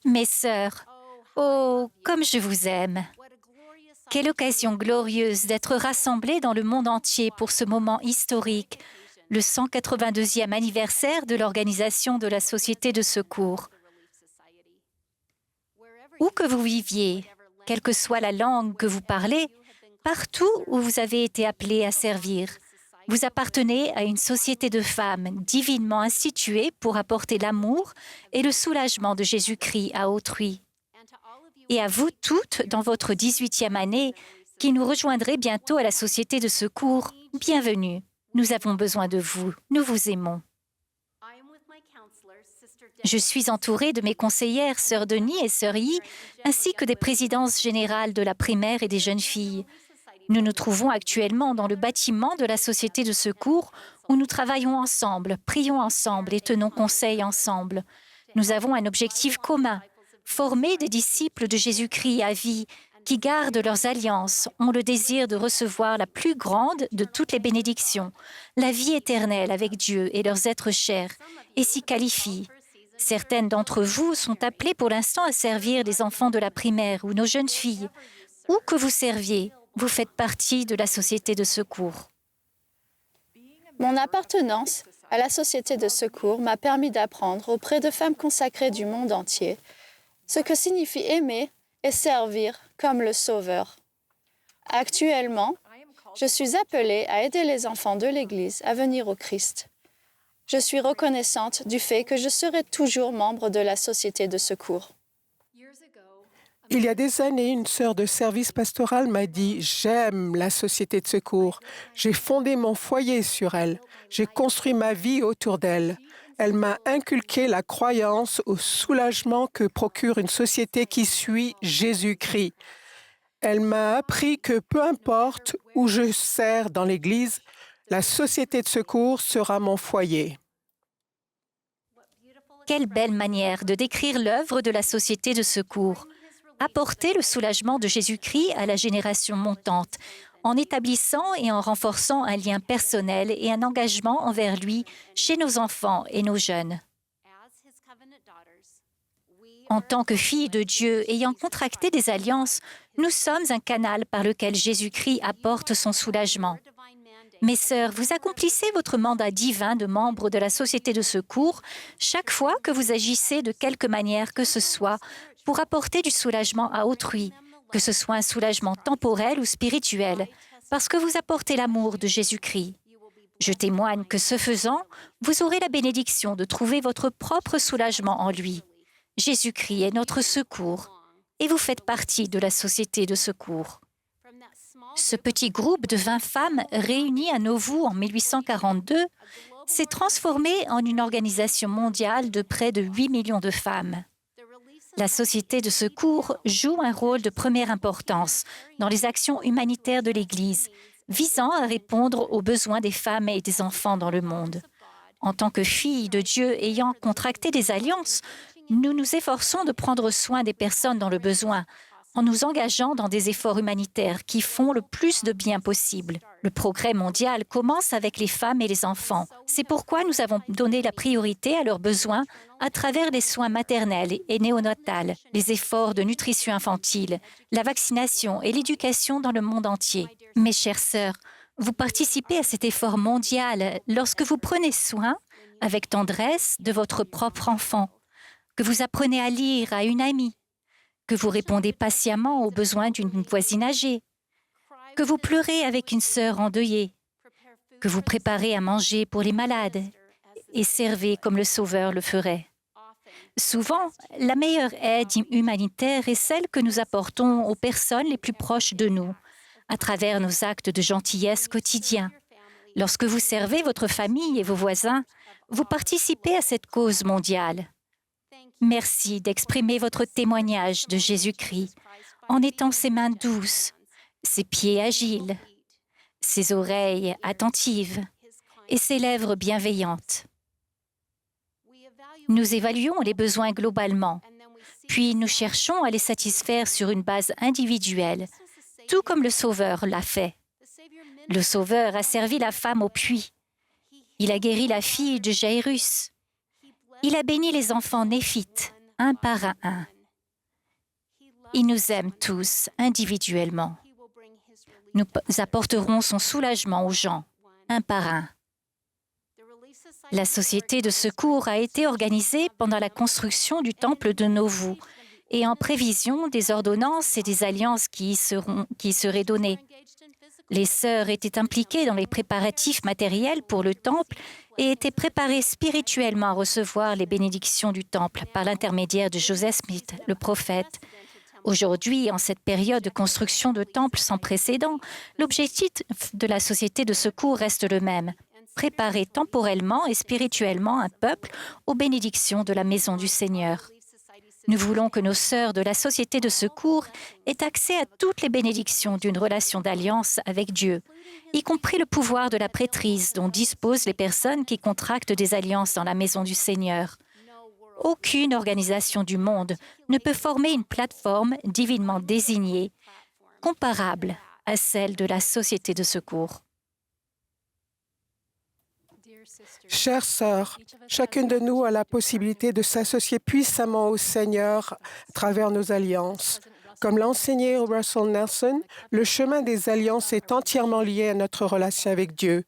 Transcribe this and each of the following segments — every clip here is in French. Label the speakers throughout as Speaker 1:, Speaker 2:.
Speaker 1: Mes sœurs, oh, comme je vous aime! Quelle occasion glorieuse d'être rassemblés dans le monde entier pour ce moment historique, le 182e anniversaire de l'organisation de la Société de secours. Où que vous viviez, quelle que soit la langue que vous parlez, partout où vous avez été appelés à servir, vous appartenez à une société de femmes divinement instituée pour apporter l'amour et le soulagement de Jésus-Christ à autrui. Et à vous toutes, dans votre 18e année, qui nous rejoindrez bientôt à la Société de secours, bienvenue. Nous avons besoin de vous. Nous vous aimons. Je suis entourée de mes conseillères, Sœur Denis et Sœur Yi, ainsi que des présidences générales de la primaire et des jeunes filles. Nous nous trouvons actuellement dans le bâtiment de la Société de secours où nous travaillons ensemble, prions ensemble et tenons conseil ensemble. Nous avons un objectif commun, former des disciples de Jésus-Christ à vie, qui gardent leurs alliances, ont le désir de recevoir la plus grande de toutes les bénédictions, la vie éternelle avec Dieu et leurs êtres chers, et s'y qualifient. Certaines d'entre vous sont appelées pour l'instant à servir les enfants de la primaire ou nos jeunes filles. Où que vous serviez, vous faites partie de la Société de secours.
Speaker 2: Mon appartenance à la Société de secours m'a permis d'apprendre auprès de femmes consacrées du monde entier ce que signifie aimer et servir comme le Sauveur. Actuellement, je suis appelée à aider les enfants de l'Église à venir au Christ. Je suis reconnaissante du fait que je serai toujours membre de la Société de secours.
Speaker 3: Il y a des années, une sœur de service pastoral m'a dit « J'aime la Société de secours. J'ai fondé mon foyer sur elle. J'ai construit ma vie autour d'elle. Elle m'a inculqué la croyance au soulagement que procure une société qui suit Jésus-Christ. Elle m'a appris que peu importe où je sers dans l'Église, la Société de secours sera mon foyer. »
Speaker 1: Quelle belle manière de décrire l'œuvre de la Société de secours. Apporter le soulagement de Jésus-Christ à la génération montante, en établissant et en renforçant un lien personnel et un engagement envers lui chez nos enfants et nos jeunes. En tant que filles de Dieu ayant contracté des alliances, nous sommes un canal par lequel Jésus-Christ apporte son soulagement. Mes sœurs, vous accomplissez votre mandat divin de membre de la Société de secours chaque fois que vous agissez de quelque manière que ce soit pour apporter du soulagement à autrui, que ce soit un soulagement temporel ou spirituel, parce que vous apportez l'amour de Jésus-Christ. Je témoigne que ce faisant, vous aurez la bénédiction de trouver votre propre soulagement en lui. Jésus-Christ est notre secours et vous faites partie de la Société de secours. Ce petit groupe de 20 femmes réunies à Nauvoo en 1842 s'est transformé en une organisation mondiale de près de 8 millions de femmes. La Société de secours joue un rôle de première importance dans les actions humanitaires de l'Église, visant à répondre aux besoins des femmes et des enfants dans le monde. En tant que filles de Dieu ayant contracté des alliances, nous nous efforçons de prendre soin des personnes dans le besoin, en nous engageant dans des efforts humanitaires qui font le plus de bien possible. Le progrès mondial commence avec les femmes et les enfants. C'est pourquoi nous avons donné la priorité à leurs besoins à travers les soins maternels et néonatals, les efforts de nutrition infantile, la vaccination et l'éducation dans le monde entier. Mes chères sœurs, vous participez à cet effort mondial lorsque vous prenez soin, avec tendresse, de votre propre enfant, que vous apprenez à lire à une amie, que vous répondez patiemment aux besoins d'une voisine âgée, que vous pleurez avec une sœur endeuillée, que vous préparez à manger pour les malades et servez comme le Sauveur le ferait. Souvent, la meilleure aide humanitaire est celle que nous apportons aux personnes les plus proches de nous, à travers nos actes de gentillesse quotidiens. Lorsque vous servez votre famille et vos voisins, vous participez à cette cause mondiale. Merci d'exprimer votre témoignage de Jésus-Christ en étant ses mains douces, ses pieds agiles, ses oreilles attentives et ses lèvres bienveillantes. Nous évaluons les besoins globalement, puis nous cherchons à les satisfaire sur une base individuelle, tout comme le Sauveur l'a fait. Le Sauveur a servi la femme au puits. Il a guéri la fille de Jairus. Il a béni les enfants néphites. un par un. Il nous aime tous individuellement. Nous apporterons son soulagement aux gens, un par un. La Société de secours a été organisée pendant la construction du temple de Nauvoo et en prévision des ordonnances et des alliances qui y seraient données. Les sœurs étaient impliquées dans les préparatifs matériels pour le temple et étaient préparées spirituellement à recevoir les bénédictions du temple par l'intermédiaire de Joseph Smith, le prophète. Aujourd'hui, en cette période de construction de temples sans précédent, l'objectif de la Société de secours reste le même: préparer temporellement et spirituellement un peuple aux bénédictions de la maison du Seigneur. Nous voulons que nos sœurs de la Société de secours aient accès à toutes les bénédictions d'une relation d'alliance avec Dieu, y compris le pouvoir de la prêtrise dont disposent les personnes qui contractent des alliances dans la maison du Seigneur. Aucune organisation du monde ne peut former une plateforme divinement désignée, comparable à celle de la Société de secours.
Speaker 3: Chères sœurs, chacune de nous a la possibilité de s'associer puissamment au Seigneur à travers nos alliances. Comme l'a enseigné Russell Nelson, le chemin des alliances est entièrement lié à notre relation avec Dieu,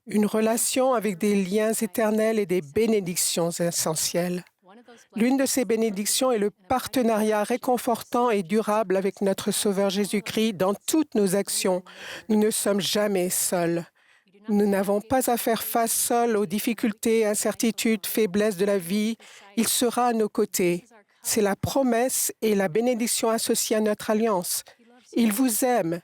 Speaker 3: une relation avec des liens éternels et des bénédictions essentielles. L'une de ces bénédictions est le partenariat réconfortant et durable avec notre Sauveur Jésus-Christ dans toutes nos actions. Nous ne sommes jamais seuls. Nous n'avons pas à faire face seuls aux difficultés, incertitudes, faiblesses de la vie. Il sera à nos côtés. C'est la promesse et la bénédiction associées à notre alliance. Il vous aime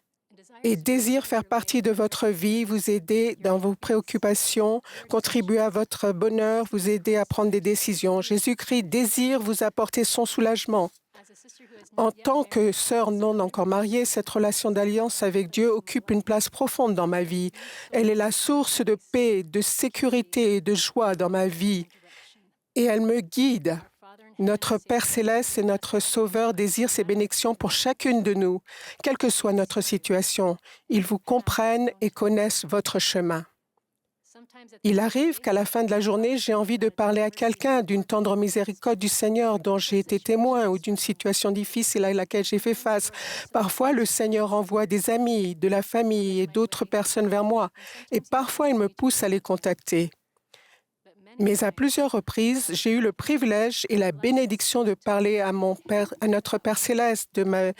Speaker 3: et désire faire partie de votre vie, vous aider dans vos préoccupations, contribuer à votre bonheur, vous aider à prendre des décisions. Jésus-Christ désire vous apporter son soulagement. En tant que sœur non encore mariée, cette relation d'alliance avec Dieu occupe une place profonde dans ma vie. Elle est la source de paix, de sécurité et de joie dans ma vie. Et elle me guide. Notre Père céleste et notre Sauveur désirent ces bénédictions pour chacune de nous, quelle que soit notre situation. Ils vous comprennent et connaissent votre chemin. Il arrive qu'à la fin de la journée, j'ai envie de parler à quelqu'un d'une tendre miséricorde du Seigneur dont j'ai été témoin ou d'une situation difficile à laquelle j'ai fait face. Parfois, le Seigneur envoie des amis, de la famille et d'autres personnes vers moi. Et parfois, il me pousse à les contacter. Mais à plusieurs reprises, j'ai eu le privilège et la bénédiction de parler à notre Père céleste de ma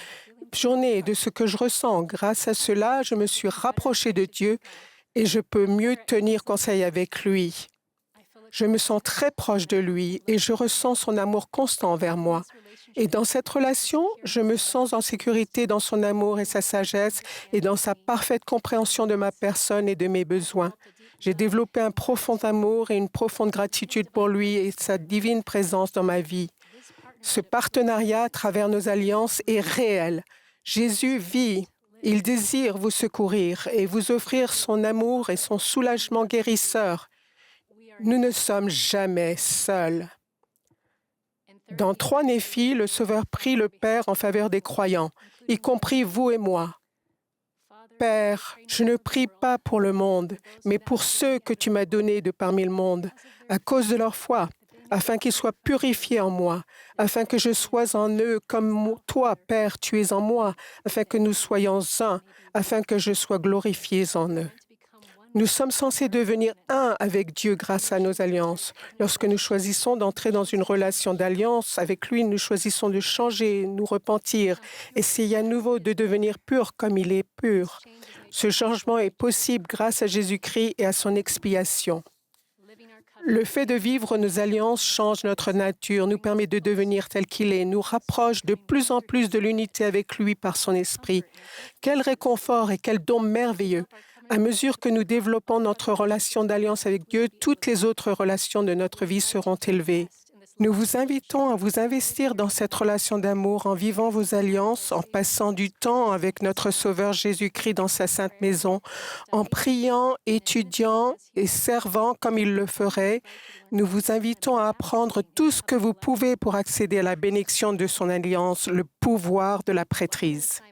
Speaker 3: journée et de ce que je ressens. Grâce à cela, je me suis rapprochée de Dieu et je peux mieux tenir conseil avec lui. Je me sens très proche de lui et je ressens son amour constant envers moi. Et dans cette relation, je me sens en sécurité dans son amour et sa sagesse et dans sa parfaite compréhension de ma personne et de mes besoins. J'ai développé un profond amour et une profonde gratitude pour lui et sa divine présence dans ma vie. Ce partenariat à travers nos alliances est réel. Jésus vit. Il désire vous secourir et vous offrir son amour et son soulagement guérisseur. Nous ne sommes jamais seuls. Dans 3 Néphi, le Sauveur prie le Père en faveur des croyants, y compris vous et moi. Père, je ne prie pas pour le monde, mais pour ceux que tu m'as donnés de parmi le monde, à cause de leur foi, afin qu'ils soient purifiés en moi, afin que je sois en eux comme toi, Père, tu es en moi, afin que nous soyons un, afin que je sois glorifié en eux. Nous sommes censés devenir un avec Dieu grâce à nos alliances. Lorsque nous choisissons d'entrer dans une relation d'alliance avec lui, nous choisissons de changer, nous repentir, essayer à nouveau de devenir pur comme il est pur. Ce changement est possible grâce à Jésus-Christ et à son expiation. Le fait de vivre nos alliances change notre nature, nous permet de devenir tel qu'il est, nous rapproche de plus en plus de l'unité avec lui par son esprit. Quel réconfort et quel don merveilleux! À mesure que nous développons notre relation d'alliance avec Dieu, toutes les autres relations de notre vie seront élevées. Nous vous invitons à vous investir dans cette relation d'amour en vivant vos alliances, en passant du temps avec notre Sauveur Jésus-Christ dans sa sainte maison, en priant, étudiant et servant comme il le ferait. Nous vous invitons à apprendre tout ce que vous pouvez pour accéder à la bénédiction de son alliance, le pouvoir de la prêtrise.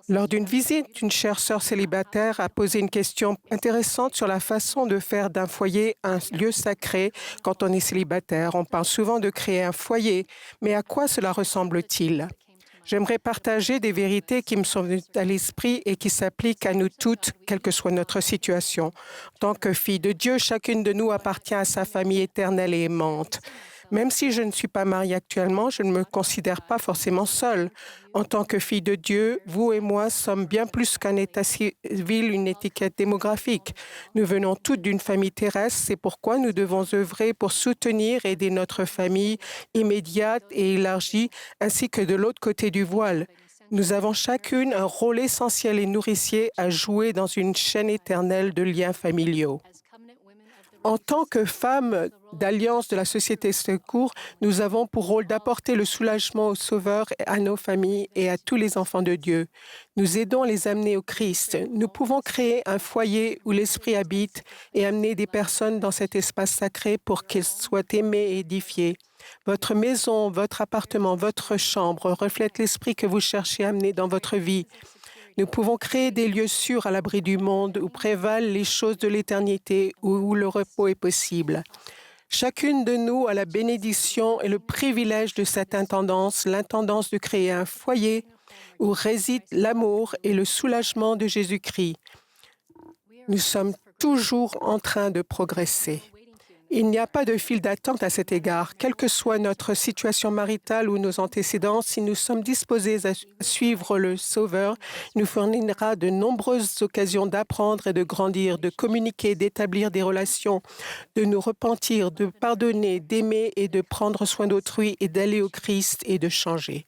Speaker 3: Lors d'une visite, une chère sœur célibataire a posé une question intéressante sur la façon de faire d'un foyer un lieu sacré quand on est célibataire. On parle souvent de créer un foyer, mais à quoi cela ressemble-t-il? J'aimerais partager des vérités qui me sont venues à l'esprit et qui s'appliquent à nous toutes, quelle que soit notre situation. En tant que fille de Dieu, chacune de nous appartient à sa famille éternelle et aimante. Même si je ne suis pas mariée actuellement, je ne me considère pas forcément seule. En tant que fille de Dieu, vous et moi sommes bien plus qu'un état civil, une étiquette démographique. Nous venons toutes d'une famille terrestre, c'est pourquoi nous devons œuvrer pour soutenir et aider notre famille immédiate et élargie, ainsi que de l'autre côté du voile. Nous avons chacune un rôle essentiel et nourricier à jouer dans une chaîne éternelle de liens familiaux. En tant que femmes d'Alliance de la Société Secours, nous avons pour rôle d'apporter le soulagement aux sauveurs, à nos familles et à tous les enfants de Dieu. Nous aidons à les amener au Christ. Nous pouvons créer un foyer où l'Esprit habite et amener des personnes dans cet espace sacré pour qu'elles soient aimées et édifiées. Votre maison, votre appartement, votre chambre reflètent l'Esprit que vous cherchez à amener dans votre vie. Nous pouvons créer des lieux sûrs à l'abri du monde où prévalent les choses de l'éternité, où le repos est possible. Chacune de nous a la bénédiction et le privilège de cette intendance, l'intendance de créer un foyer où réside l'amour et le soulagement de Jésus-Christ. Nous sommes toujours en train de progresser. Il n'y a pas de file d'attente à cet égard. Quelle que soit notre situation maritale ou nos antécédents, si nous sommes disposés à suivre le Sauveur, il nous fournira de nombreuses occasions d'apprendre et de grandir, de communiquer, d'établir des relations, de nous repentir, de pardonner, d'aimer et de prendre soin d'autrui et d'aller au Christ et de changer.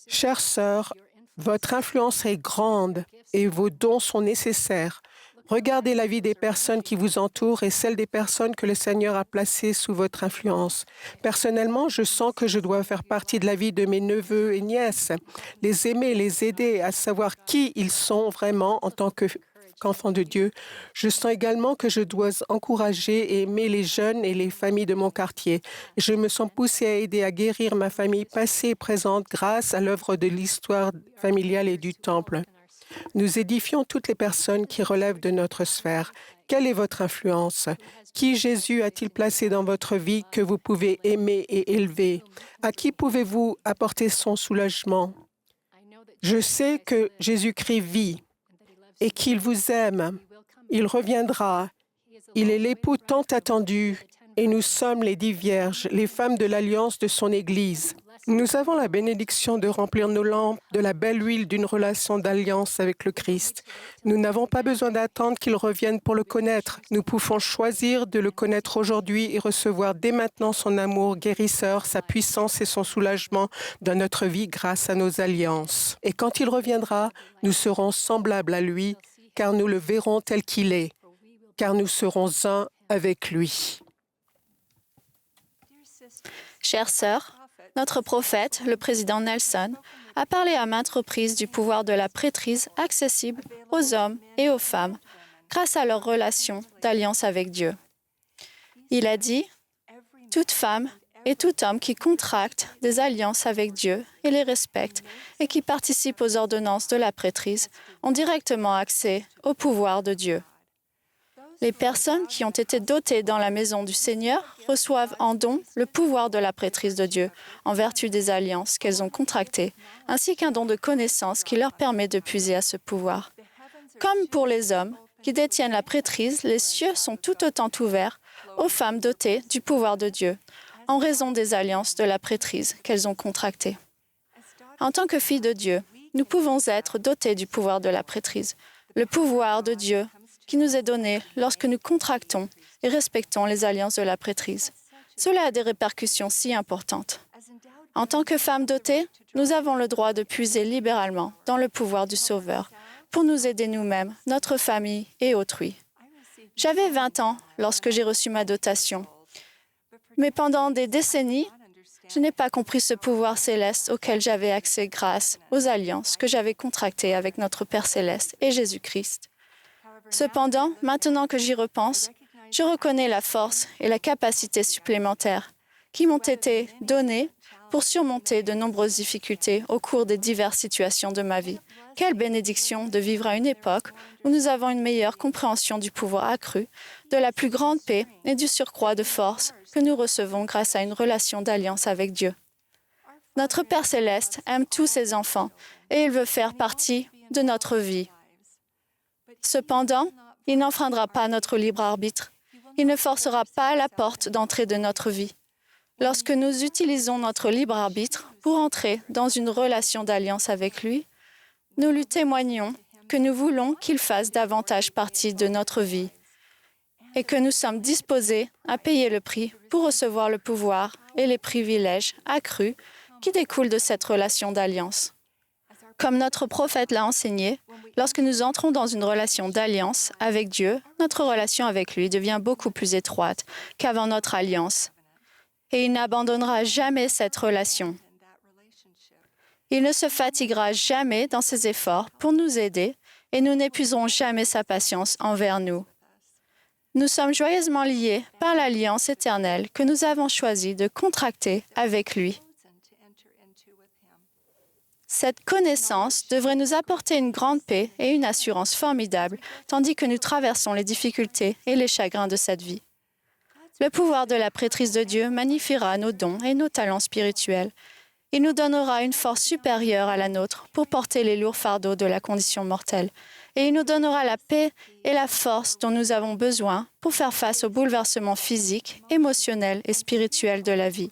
Speaker 3: Chères sœurs, votre influence est grande et vos dons sont nécessaires. Regardez la vie des personnes qui vous entourent et celle des personnes que le Seigneur a placées sous votre influence. Personnellement, je sens que je dois faire partie de la vie de mes neveux et nièces, les aimer, les aider à savoir qui ils sont vraiment en tant qu'enfants de Dieu. Je sens également que je dois encourager et aimer les jeunes et les familles de mon quartier. Je me sens poussée à aider à guérir ma famille passée et présente grâce à l'œuvre de l'histoire familiale et du Temple. Nous édifions toutes les personnes qui relèvent de notre sphère. Quelle est votre influence? Qui Jésus a-t-il placé dans votre vie que vous pouvez aimer et élever? À qui pouvez-vous apporter son soulagement? Je sais que Jésus-Christ vit et qu'il vous aime. Il reviendra. Il est l'époux tant attendu et nous sommes les 10 vierges, les femmes de l'alliance de son Église. Nous avons la bénédiction de remplir nos lampes de la belle huile d'une relation d'alliance avec le Christ. Nous n'avons pas besoin d'attendre qu'il revienne pour le connaître. Nous pouvons choisir de le connaître aujourd'hui et recevoir dès maintenant son amour guérisseur, sa puissance et son soulagement dans notre vie grâce à nos alliances. Et quand il reviendra, nous serons semblables à lui, car nous le verrons tel qu'il est, car nous serons un avec lui.
Speaker 2: Chère sœur, notre prophète, le président Nelson, a parlé à maintes reprises du pouvoir de la prêtrise accessible aux hommes et aux femmes grâce à leur relation d'alliance avec Dieu. Il a dit « Toute femme et tout homme qui contracte des alliances avec Dieu et les respecte et qui participent aux ordonnances de la prêtrise ont directement accès au pouvoir de Dieu. Les personnes qui ont été dotées dans la maison du Seigneur reçoivent en don le pouvoir de la prêtrise de Dieu en vertu des alliances qu'elles ont contractées, ainsi qu'un don de connaissance qui leur permet de puiser à ce pouvoir. Comme pour les hommes qui détiennent la prêtrise, les cieux sont tout autant ouverts aux femmes dotées du pouvoir de Dieu, en raison des alliances de la prêtrise qu'elles ont contractées. En tant que filles de Dieu, nous pouvons être dotés du pouvoir de la prêtrise, le pouvoir de Dieu qui nous est donné lorsque nous contractons et respectons les alliances de la prêtrise. Cela a des répercussions si importantes. En tant que femmes dotées, nous avons le droit de puiser libéralement dans le pouvoir du Sauveur pour nous aider nous-mêmes, notre famille et autrui. J'avais 20 ans lorsque j'ai reçu ma dotation, mais pendant des décennies, je n'ai pas compris ce pouvoir céleste auquel j'avais accès grâce aux alliances que j'avais contractées avec notre Père céleste et Jésus-Christ. Cependant, maintenant que j'y repense, je reconnais la force et la capacité supplémentaires qui m'ont été données pour surmonter de nombreuses difficultés au cours des diverses situations de ma vie. Quelle bénédiction de vivre à une époque où nous avons une meilleure compréhension du pouvoir accru, de la plus grande paix et du surcroît de force que nous recevons grâce à une relation d'alliance avec Dieu. Notre Père céleste aime tous ses enfants et il veut faire partie de notre vie. Cependant, il n'enfreindra pas notre libre arbitre. Il ne forcera pas la porte d'entrée de notre vie. Lorsque nous utilisons notre libre arbitre pour entrer dans une relation d'alliance avec lui, nous lui témoignons que nous voulons qu'il fasse davantage partie de notre vie et que nous sommes disposés à payer le prix pour recevoir le pouvoir et les privilèges accrus qui découlent de cette relation d'alliance. Comme notre prophète l'a enseigné, lorsque nous entrons dans une relation d'alliance avec Dieu, notre relation avec lui devient beaucoup plus étroite qu'avant notre alliance. Et il n'abandonnera jamais cette relation. Il ne se fatiguera jamais dans ses efforts pour nous aider et nous n'épuiserons jamais sa patience envers nous. Nous sommes joyeusement liés par l'alliance éternelle que nous avons choisi de contracter avec lui. Cette connaissance devrait nous apporter une grande paix et une assurance formidable, tandis que nous traversons les difficultés et les chagrins de cette vie. Le pouvoir de la prêtrise de Dieu magnifiera nos dons et nos talents spirituels. Il nous donnera une force supérieure à la nôtre pour porter les lourds fardeaux de la condition mortelle. Et il nous donnera la paix et la force dont nous avons besoin pour faire face aux bouleversements physiques, émotionnels et spirituels de la vie.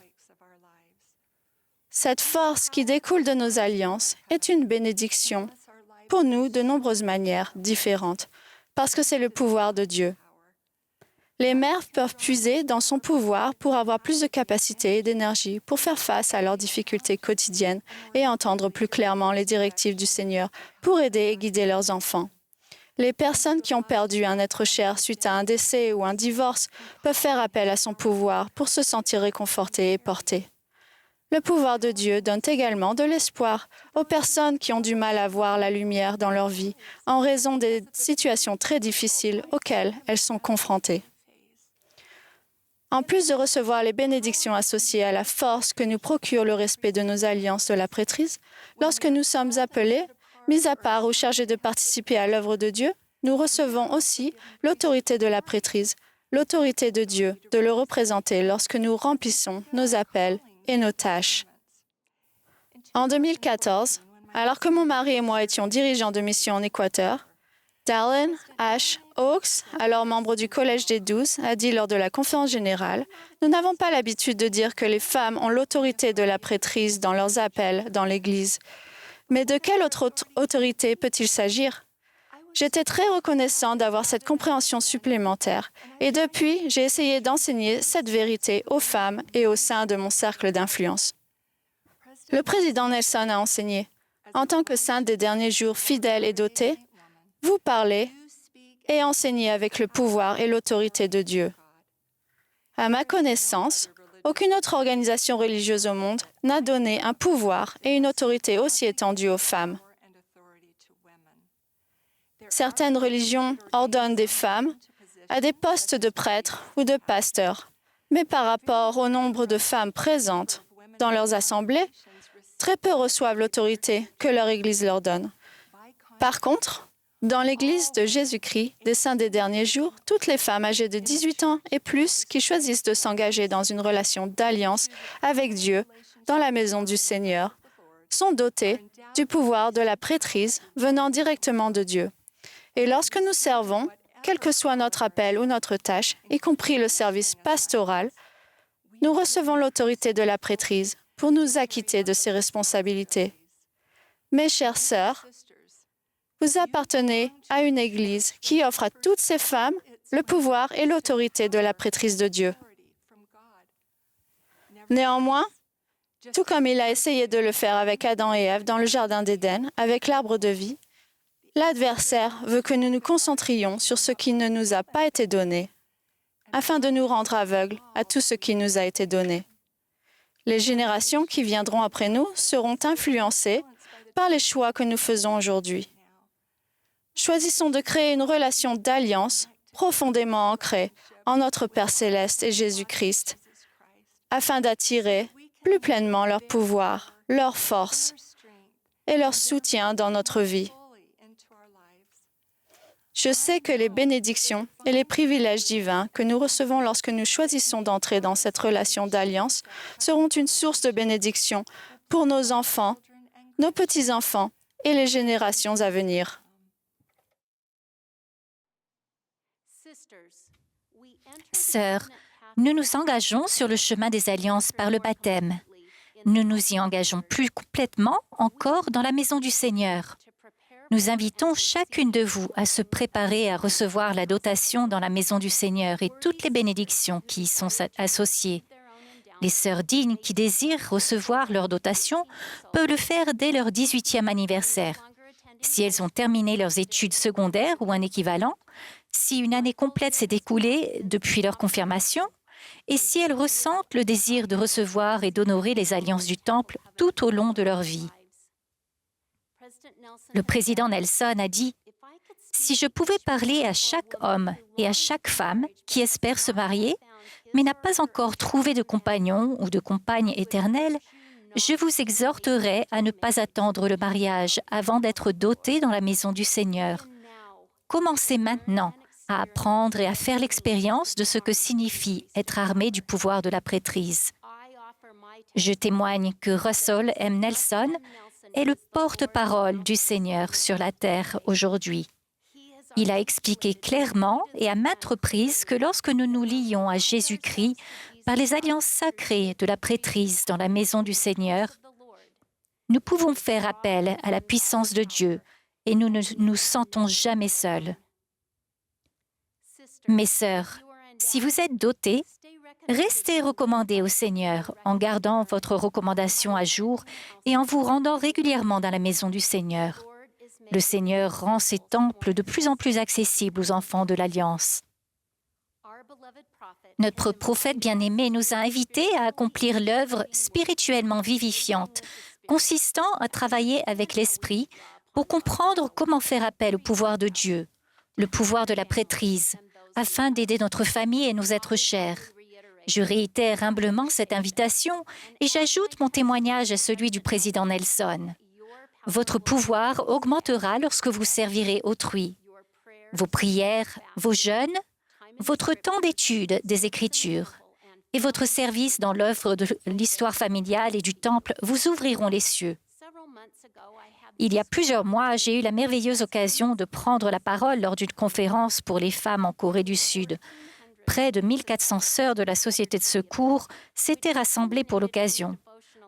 Speaker 2: Cette force qui découle de nos alliances est une bénédiction pour nous de nombreuses manières différentes, parce que c'est le pouvoir de Dieu. Les mères peuvent puiser dans son pouvoir pour avoir plus de capacité et d'énergie pour faire face à leurs difficultés quotidiennes et entendre plus clairement les directives du Seigneur pour aider et guider leurs enfants. Les personnes qui ont perdu un être cher suite à un décès ou un divorce peuvent faire appel à son pouvoir pour se sentir réconfortées et portées. Le pouvoir de Dieu donne également de l'espoir aux personnes qui ont du mal à voir la lumière dans leur vie en raison des situations très difficiles auxquelles elles sont confrontées. En plus de recevoir les bénédictions associées à la force que nous procure le respect de nos alliances de la prêtrise, lorsque nous sommes appelés, mis à part ou chargés de participer à l'œuvre de Dieu, nous recevons aussi l'autorité de la prêtrise, l'autorité de Dieu de le représenter lorsque nous remplissons nos appels et nos tâches. En 2014, alors que mon mari et moi étions dirigeants de mission en Équateur, Dallin H. Oaks, alors membre du Collège des 12, a dit lors de la conférence générale, « Nous n'avons pas l'habitude de dire que les femmes ont l'autorité de la prêtrise dans leurs appels dans l'Église. Mais de quelle autre autorité peut-il s'agir? » J'étais très reconnaissant d'avoir cette compréhension supplémentaire et depuis, j'ai essayé d'enseigner cette vérité aux femmes et au sein de mon cercle d'influence. Le président Nelson a enseigné, « En tant que sainte des derniers jours fidèle et dotée, vous parlez et enseignez avec le pouvoir et l'autorité de Dieu. » À ma connaissance, aucune autre organisation religieuse au monde n'a donné un pouvoir et une autorité aussi étendue aux femmes. Certaines religions ordonnent des femmes à des postes de prêtres ou de pasteurs, mais par rapport au nombre de femmes présentes dans leurs assemblées, très peu reçoivent l'autorité que leur Église leur donne. Par contre, dans l'Église de Jésus-Christ des Saints des Derniers Jours, toutes les femmes âgées de 18 ans et plus qui choisissent de s'engager dans une relation d'alliance avec Dieu dans la maison du Seigneur sont dotées du pouvoir de la prêtrise venant directement de Dieu. Et lorsque nous servons, quel que soit notre appel ou notre tâche, y compris le service pastoral, nous recevons l'autorité de la prêtrise pour nous acquitter de ces responsabilités. Mes chères sœurs, vous appartenez à une Église qui offre à toutes ces femmes le pouvoir et l'autorité de la prêtrise de Dieu. Néanmoins, tout comme il a essayé de le faire avec Adam et Ève dans le Jardin d'Éden, avec l'arbre de vie, l'adversaire veut que nous nous concentrions sur ce qui ne nous a pas été donné, afin de nous rendre aveugles à tout ce qui nous a été donné. Les générations qui viendront après nous seront influencées par les choix que nous faisons aujourd'hui. Choisissons de créer une relation d'alliance profondément ancrée en notre Père céleste et Jésus-Christ, afin d'attirer plus pleinement leur pouvoir, leur force et leur soutien dans notre vie. Je sais que les bénédictions et les privilèges divins que nous recevons lorsque nous choisissons d'entrer dans cette relation d'alliance seront une source de bénédiction pour nos enfants, nos petits-enfants et les générations à venir.
Speaker 1: Sœurs, nous nous engageons sur le chemin des alliances par le baptême. Nous nous y engageons plus complètement encore dans la maison du Seigneur. Nous invitons chacune de vous à se préparer à recevoir la dotation dans la maison du Seigneur et toutes les bénédictions qui y sont associées. Les sœurs dignes qui désirent recevoir leur dotation peuvent le faire dès leur 18e anniversaire. Si elles ont terminé leurs études secondaires ou un équivalent, si une année complète s'est écoulée depuis leur confirmation, et si elles ressentent le désir de recevoir et d'honorer les alliances du Temple tout au long de leur vie. Le président Nelson a dit « Si je pouvais parler à chaque homme et à chaque femme qui espère se marier, mais n'a pas encore trouvé de compagnon ou de compagne éternelle, je vous exhorterais à ne pas attendre le mariage avant d'être doté dans la maison du Seigneur. Commencez maintenant à apprendre et à faire l'expérience de ce que signifie être armé du pouvoir de la prêtrise. Je témoigne que Russell M. Nelson est le porte-parole du Seigneur sur la terre aujourd'hui. Il a expliqué clairement et à maintes reprises que lorsque nous nous lions à Jésus-Christ par les alliances sacrées de la prêtrise dans la maison du Seigneur, nous pouvons faire appel à la puissance de Dieu et nous ne nous sentons jamais seuls. Mes sœurs, si vous êtes dotées, restez recommandées au Seigneur en gardant votre recommandation à jour et en vous rendant régulièrement dans la maison du Seigneur. Le Seigneur rend ses temples de plus en plus accessibles aux enfants de l'Alliance. Notre prophète bien-aimé nous a invités à accomplir l'œuvre spirituellement vivifiante, consistant à travailler avec l'Esprit pour comprendre comment faire appel au pouvoir de Dieu, le pouvoir de la prêtrise, afin d'aider notre famille et nos êtres chers. Je réitère humblement cette invitation et j'ajoute mon témoignage à celui du président Nelson. Votre pouvoir augmentera lorsque vous servirez autrui. Vos prières, vos jeûnes, votre temps d'étude des Écritures et votre service dans l'œuvre de l'histoire familiale et du Temple vous ouvriront les cieux. Il y a plusieurs mois, j'ai eu la merveilleuse occasion de prendre la parole lors d'une conférence pour les femmes en Corée du Sud. Près de 1400 sœurs de la Société de secours s'étaient rassemblées pour l'occasion,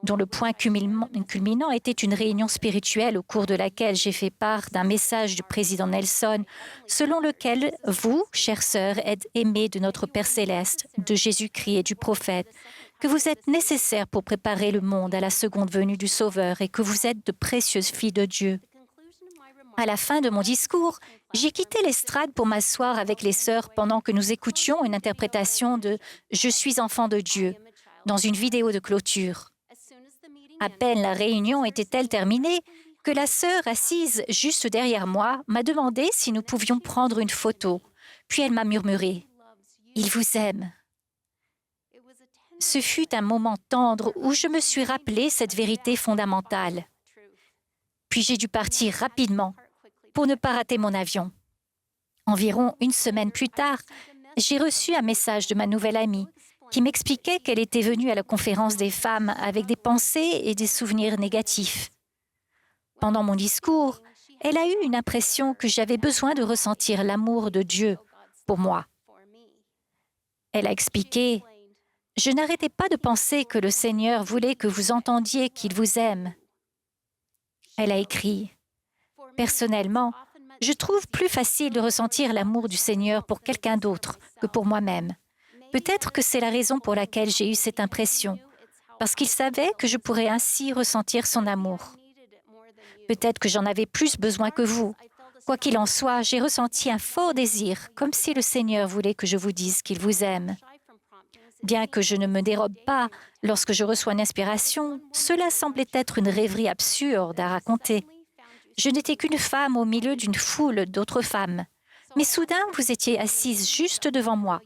Speaker 1: dont le point culminant était une réunion spirituelle au cours de laquelle j'ai fait part d'un message du président Nelson, selon lequel vous, chères sœurs, êtes aimées de notre Père céleste, de Jésus-Christ et du prophète, que vous êtes nécessaires pour préparer le monde à la seconde venue du Sauveur et que vous êtes de précieuses filles de Dieu. À la fin de mon discours, j'ai quitté l'estrade pour m'asseoir avec les sœurs pendant que nous écoutions une interprétation de « Je suis enfant de Dieu » dans une vidéo de clôture. À peine la réunion était-elle terminée que la sœur assise juste derrière moi m'a demandé si nous pouvions prendre une photo. Puis elle m'a murmuré « Il vous aime ». Ce fut un moment tendre où je me suis rappelé cette vérité fondamentale. Puis j'ai dû partir rapidement pour ne pas rater mon avion. Environ une semaine plus tard, j'ai reçu un message de ma nouvelle amie qui m'expliquait qu'elle était venue à la conférence des femmes avec des pensées et des souvenirs négatifs. Pendant mon discours, elle a eu une impression que j'avais besoin de ressentir l'amour de Dieu pour moi. Elle a expliqué « Je n'arrêtais pas de penser que le Seigneur voulait que vous entendiez qu'il vous aime. » Elle a écrit « Personnellement, je trouve plus facile de ressentir l'amour du Seigneur pour quelqu'un d'autre que pour moi-même. Peut-être que c'est la raison pour laquelle j'ai eu cette impression, parce qu'il savait que je pourrais ainsi ressentir son amour. Peut-être que j'en avais plus besoin que vous. Quoi qu'il en soit, j'ai ressenti un fort désir, comme si le Seigneur voulait que je vous dise qu'il vous aime. Bien que je ne me dérobe pas lorsque je reçois une inspiration, cela semblait être une rêverie absurde à raconter. Je n'étais qu'une femme au milieu d'une foule d'autres femmes. Mais soudain, vous étiez assise juste devant moi.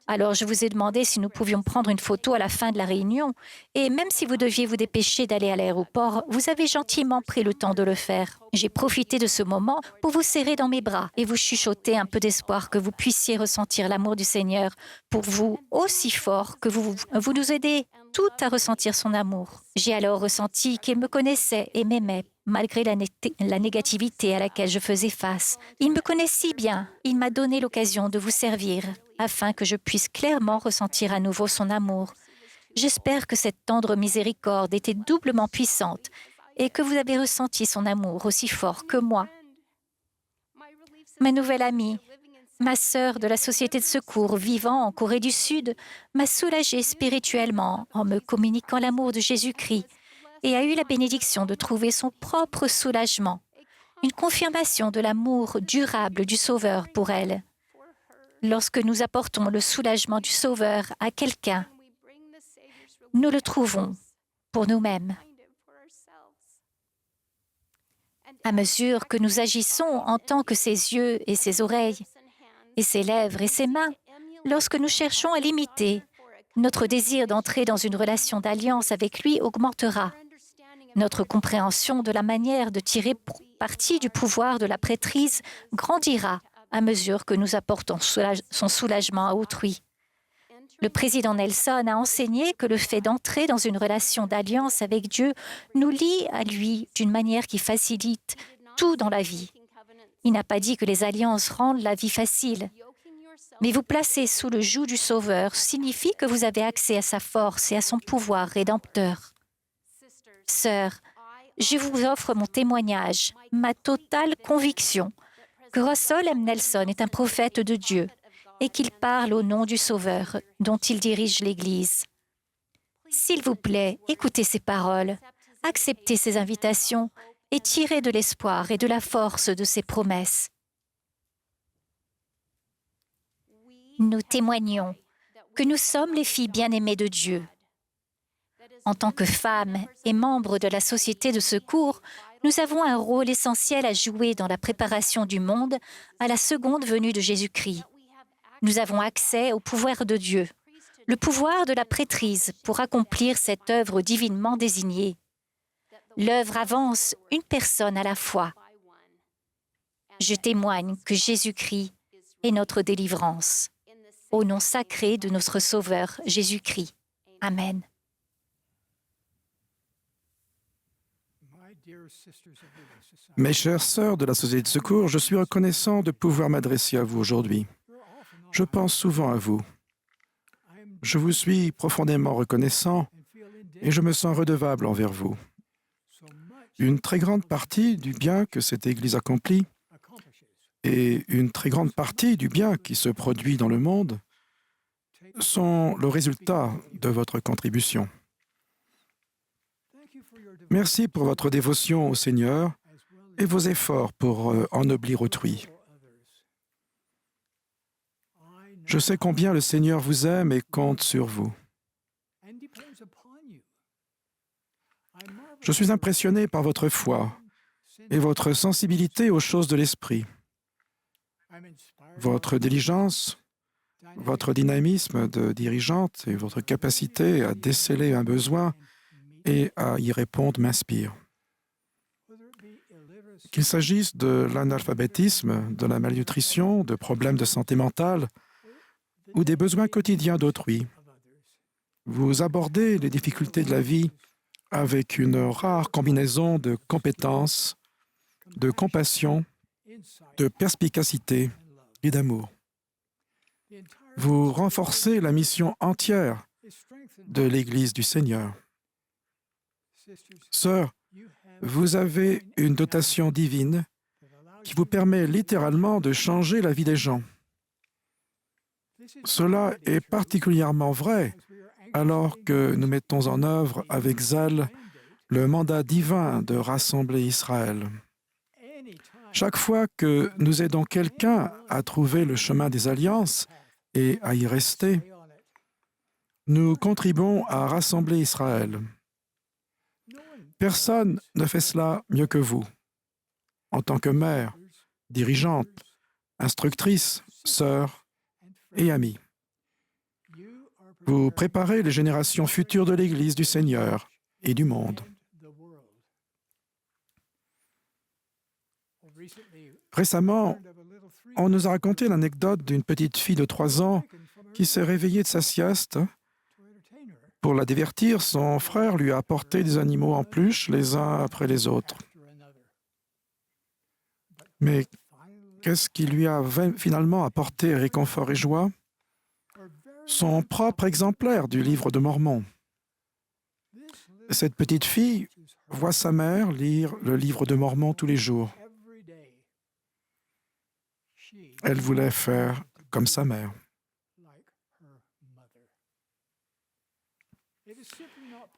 Speaker 1: Alors je vous ai demandé si nous pouvions prendre une photo à la fin de la réunion, et même si vous deviez vous dépêcher d'aller à l'aéroport, vous avez gentiment pris le temps de le faire. J'ai profité de ce moment pour vous serrer dans mes bras et vous chuchoter un peu d'espoir que vous puissiez ressentir l'amour du Seigneur pour vous aussi fort que vous nous aidez toutes à ressentir son amour. J'ai alors ressenti qu'il me connaissait et m'aimait, malgré la négativité à laquelle je faisais face. Il me connaît si bien, il m'a donné l'occasion de vous servir, afin que je puisse clairement ressentir à nouveau son amour. J'espère que cette tendre miséricorde était doublement puissante et que vous avez ressenti son amour aussi fort que moi. Ma nouvelle amie, ma sœur de la Société de secours vivant en Corée du Sud, m'a soulagée spirituellement en me communiquant l'amour de Jésus-Christ et a eu la bénédiction de trouver son propre soulagement, une confirmation de l'amour durable du Sauveur pour elle. Lorsque nous apportons le soulagement du Sauveur à quelqu'un, nous le trouvons pour nous-mêmes. À mesure que nous agissons en tant que ses yeux et ses oreilles, et ses lèvres et ses mains, lorsque nous cherchons à l'imiter, notre désir d'entrer dans une relation d'alliance avec lui augmentera. Notre compréhension de la manière de tirer parti du pouvoir de la prêtrise grandira à mesure que nous apportons son soulagement à autrui. Le président Nelson a enseigné que le fait d'entrer dans une relation d'alliance avec Dieu nous lie à lui d'une manière qui facilite tout dans la vie. Il n'a pas dit que les alliances rendent la vie facile, mais vous placer sous le joug du Sauveur signifie que vous avez accès à sa force et à son pouvoir rédempteur. Sœurs, je vous offre mon témoignage, ma totale conviction que Russell M. Nelson est un prophète de Dieu et qu'il parle au nom du Sauveur dont il dirige l'Église. S'il vous plaît, écoutez ces paroles, acceptez ces invitations et tirez de l'espoir et de la force de ses promesses. Nous témoignons que nous sommes les filles bien-aimées de Dieu. En tant que femmes et membres de la Société de secours, nous avons un rôle essentiel à jouer dans la préparation du monde à la seconde venue de Jésus-Christ. Nous avons accès au pouvoir de Dieu, le pouvoir de la prêtrise pour accomplir cette œuvre divinement désignée. L'œuvre avance une personne à la fois. Je témoigne que Jésus-Christ est notre délivrance. Au nom sacré de notre Sauveur Jésus-Christ. Amen.
Speaker 4: Mes chères sœurs de la Société de secours, je suis reconnaissant de pouvoir m'adresser à vous aujourd'hui. Je pense souvent à vous. Je vous suis profondément reconnaissant et je me sens redevable envers vous. Une très grande partie du bien que cette Église accomplit et une très grande partie du bien qui se produit dans le monde sont le résultat de votre contribution. Merci pour votre dévotion au Seigneur et vos efforts pour ennoblir autrui. Je sais combien le Seigneur vous aime et compte sur vous. Je suis impressionné par votre foi et votre sensibilité aux choses de l'esprit. Votre diligence, votre dynamisme de dirigeante et votre capacité à déceler un besoin et à y répondre m'inspirent. Qu'il s'agisse de l'analphabétisme, de la malnutrition, de problèmes de santé mentale ou des besoins quotidiens d'autrui, vous abordez les difficultés de la vie avec une rare combinaison de compétences, de compassion, de perspicacité et d'amour. Vous renforcez la mission entière de l'Église du Seigneur. Sœurs, vous avez une dotation divine qui vous permet littéralement de changer la vie des gens. Cela est particulièrement vrai alors que nous mettons en œuvre avec zèle le mandat divin de rassembler Israël. Chaque fois que nous aidons quelqu'un à trouver le chemin des alliances et à y rester, nous contribuons à rassembler Israël. Personne ne fait cela mieux que vous. En tant que mère, dirigeante, instructrice, sœur et amie. Vous préparez les générations futures de l'Église du Seigneur et du monde. Récemment, on nous a raconté l'anecdote d'une petite fille de 3 ans qui s'est réveillée de sa sieste. Pour la divertir, son frère lui a apporté des animaux en peluche les uns après les autres. Mais qu'est-ce qui lui a finalement apporté réconfort et joie? Son propre exemplaire du livre de Mormon. Cette petite fille voit sa mère lire le livre de Mormon tous les jours. Elle voulait faire comme sa mère.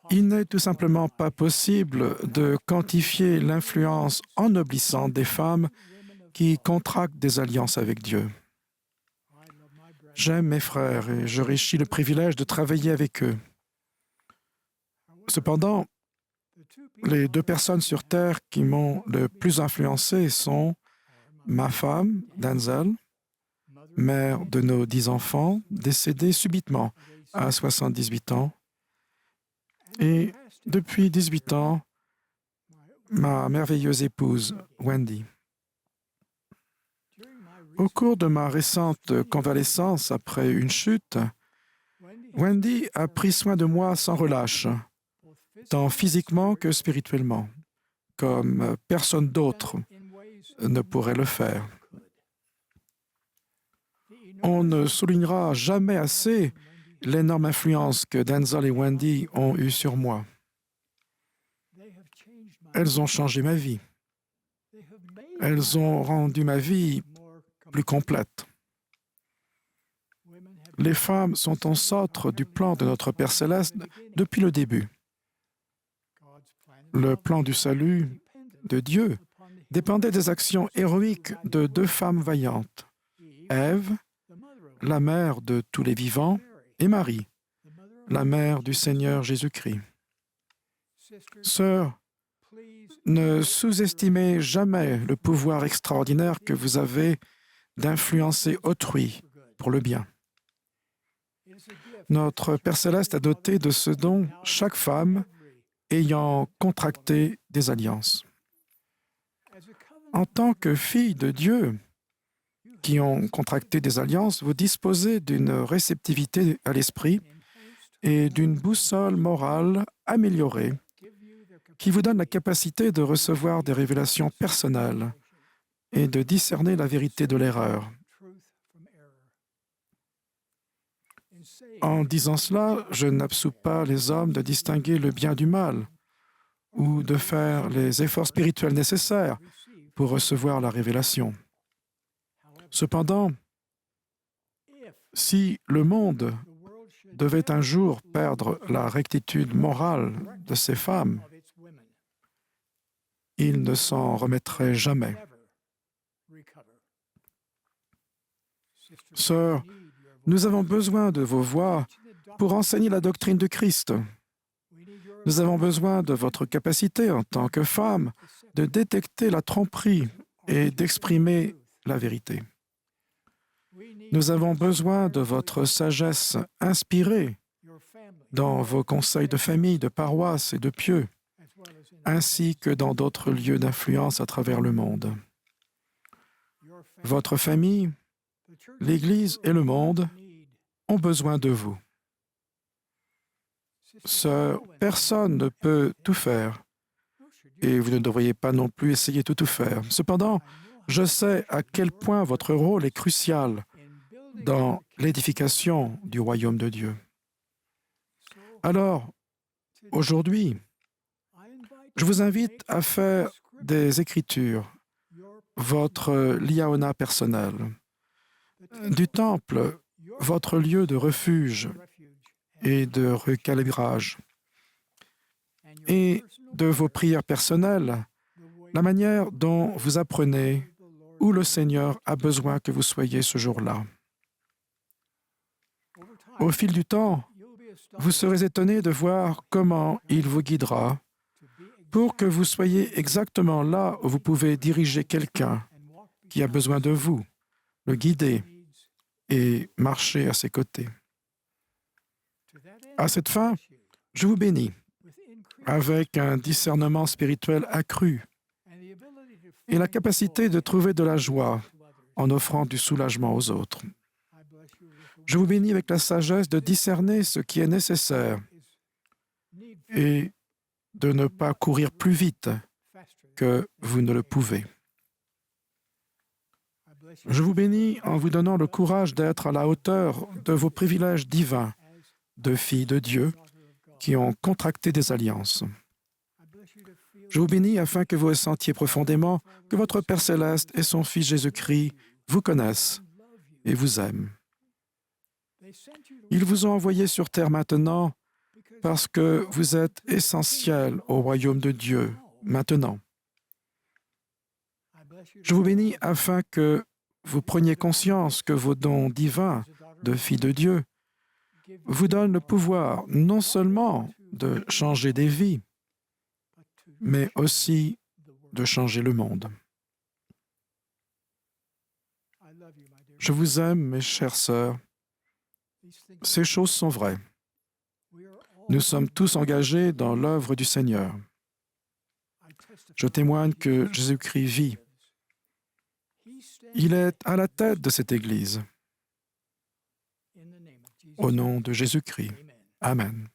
Speaker 4: Il n'est tout simplement pas possible de quantifier l'influence ennoblissante des femmes qui contractent des alliances avec Dieu. J'aime mes frères et je réussis le privilège de travailler avec eux. Cependant, les 2 personnes sur Terre qui m'ont le plus influencé sont ma femme, Denzel, mère de nos 10 enfants, décédée subitement à 78 ans, et depuis 18 ans, ma merveilleuse épouse, Wendy. Au cours de ma récente convalescence après une chute, Wendy a pris soin de moi sans relâche, tant physiquement que spirituellement, comme personne d'autre ne pourrait le faire. On ne soulignera jamais assez l'énorme influence que Denzel et Wendy ont eue sur moi. Elles ont changé ma vie. Elles ont rendu ma vie plus complète. Les femmes sont au centre du plan de notre Père céleste depuis le début. Le plan du salut de Dieu dépendait des actions héroïques de 2 femmes vaillantes, Ève, la mère de tous les vivants, et Marie, la mère du Seigneur Jésus-Christ. Sœurs, ne sous-estimez jamais le pouvoir extraordinaire que vous avez d'influencer autrui pour le bien. Notre Père céleste a doté de ce don chaque femme ayant contracté des alliances. En tant que filles de Dieu qui ont contracté des alliances, vous disposez d'une réceptivité à l'esprit et d'une boussole morale améliorée qui vous donne la capacité de recevoir des révélations personnelles et de discerner la vérité de l'erreur. En disant cela, je n'absous pas les hommes de distinguer le bien du mal ou de faire les efforts spirituels nécessaires pour recevoir la révélation. Cependant, si le monde devait un jour perdre la rectitude morale de ces femmes, il ne s'en remettrait jamais. Sœurs, nous avons besoin de vos voix pour enseigner la doctrine de Christ. Nous avons besoin de votre capacité en tant que femme de détecter la tromperie et d'exprimer la vérité. Nous avons besoin de votre sagesse inspirée dans vos conseils de famille, de paroisse et de pieux, ainsi que dans d'autres lieux d'influence à travers le monde. Votre famille, l'Église et le monde ont besoin de vous. Sœurs, personne ne peut tout faire, et vous ne devriez pas non plus essayer de tout faire. Cependant, je sais à quel point votre rôle est crucial dans l'édification du royaume de Dieu. Alors, aujourd'hui, je vous invite à faire des Écritures votre liaona personnel, du temple votre lieu de refuge et de recalibrage, et de vos prières personnelles, la manière dont vous apprenez où le Seigneur a besoin que vous soyez ce jour-là. Au fil du temps, vous serez étonnés de voir comment il vous guidera pour que vous soyez exactement là où vous pouvez diriger quelqu'un qui a besoin de vous, le guider et marcher à ses côtés. À cette fin, je vous bénis avec un discernement spirituel accru et la capacité de trouver de la joie en offrant du soulagement aux autres. Je vous bénis avec la sagesse de discerner ce qui est nécessaire et de ne pas courir plus vite que vous ne le pouvez. Je vous bénis en vous donnant le courage d'être à la hauteur de vos privilèges divins de filles de Dieu qui ont contracté des alliances. Je vous bénis afin que vous ressentiez profondément que votre Père céleste et son Fils Jésus-Christ vous connaissent et vous aiment. Ils vous ont envoyé sur terre maintenant parce que vous êtes essentiels au royaume de Dieu maintenant. Je vous bénis afin que vous preniez conscience que vos dons divins de filles de Dieu vous donnent le pouvoir non seulement de changer des vies, mais aussi de changer le monde. Je vous aime, mes chères sœurs. Ces choses sont vraies. Nous sommes tous engagés dans l'œuvre du Seigneur. Je témoigne que Jésus-Christ vit. Il est à la tête de cette Église. Au nom de Jésus-Christ. Amen.